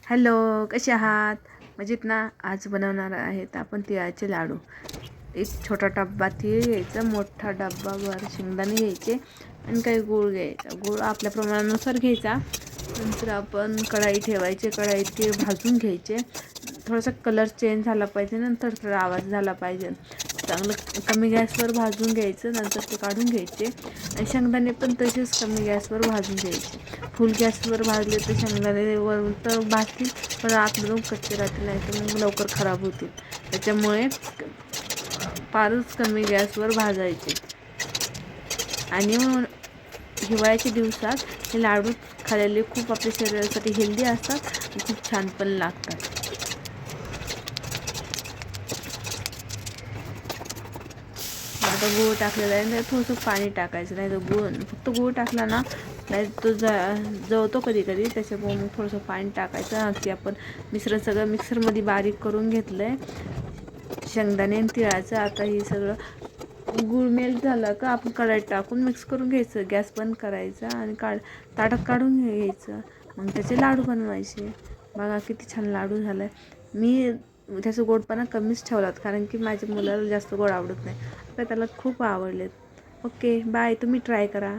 Hello, कसे आहात? मजेत ना? आज बनवणार आहेत आपण तिळाचे लाडू. एक छोटा डब्बा तीळ घ्यायचा, मोठा डब्बाभर शेंगदाणे घ्यायचे आणि काही गूळ घ्यायचा. गूळ आपल्या प्रमाणानुसार घ्यायचा. नंतर आपण कढाई ठेवायची, कढाईत तीळ भाजून घ्यायचे. थोडासा कलर चेंज झाला पाहिजे, नंतर थोडा आवाज झाला पाहिजे. चांगलं कमी गॅसवर भाजून घ्यायचं, नंतर ते काढून घ्यायचे. आणि शेंगदाणे पण तसेच कमी गॅसवर भाजून घ्यायचे. फुल गॅसवर भाजले तर शेंगदाणे वरून तर भाजतील, पण आतमधून कच्चे राहतील, नाही तर मग लवकर खराब होतील. त्याच्यामुळे फारच कमी गॅसवर भाजायचे. आणि मग हिवाळ्याच्या दिवसात हे लाडू खाल्लेले खूप आपल्या शरीरासाठी हेल्दी असतात आणि खूप छान पण लागतात. आता गूळ टाकलेला आहे, नाही थोडंसं पाणी टाकायचं, नाही तर फक्त गूळ टाकला ना, नाही तो जळतो कधी कधी. त्याच्यामुळे मग थोडंसं पाणी टाकायचं. की आपण मिश्रण सगळं मिक्सरमध्ये बारीक करून घेतलं आहे, शेंगदाणे आणि तिळाचं. आता हे सगळं गूळ मेल्ट झालं का आपण कढईत टाकून मिक्स करून घ्यायचं, गॅस बंद करायचा आणि ताटात काढून घ्यायचं. मग त्याचे लाडू बनवायचे. बघा किती छान लाडू झालं आहे. मी त्याचा गोडपणा कमीच ठेवलात, कारण की माझ्या मुलाला जास्त गोड आवडत नाही, तर त्याला खूप आवडलेत. ओके बाय, तुम्ही ट्राय करा.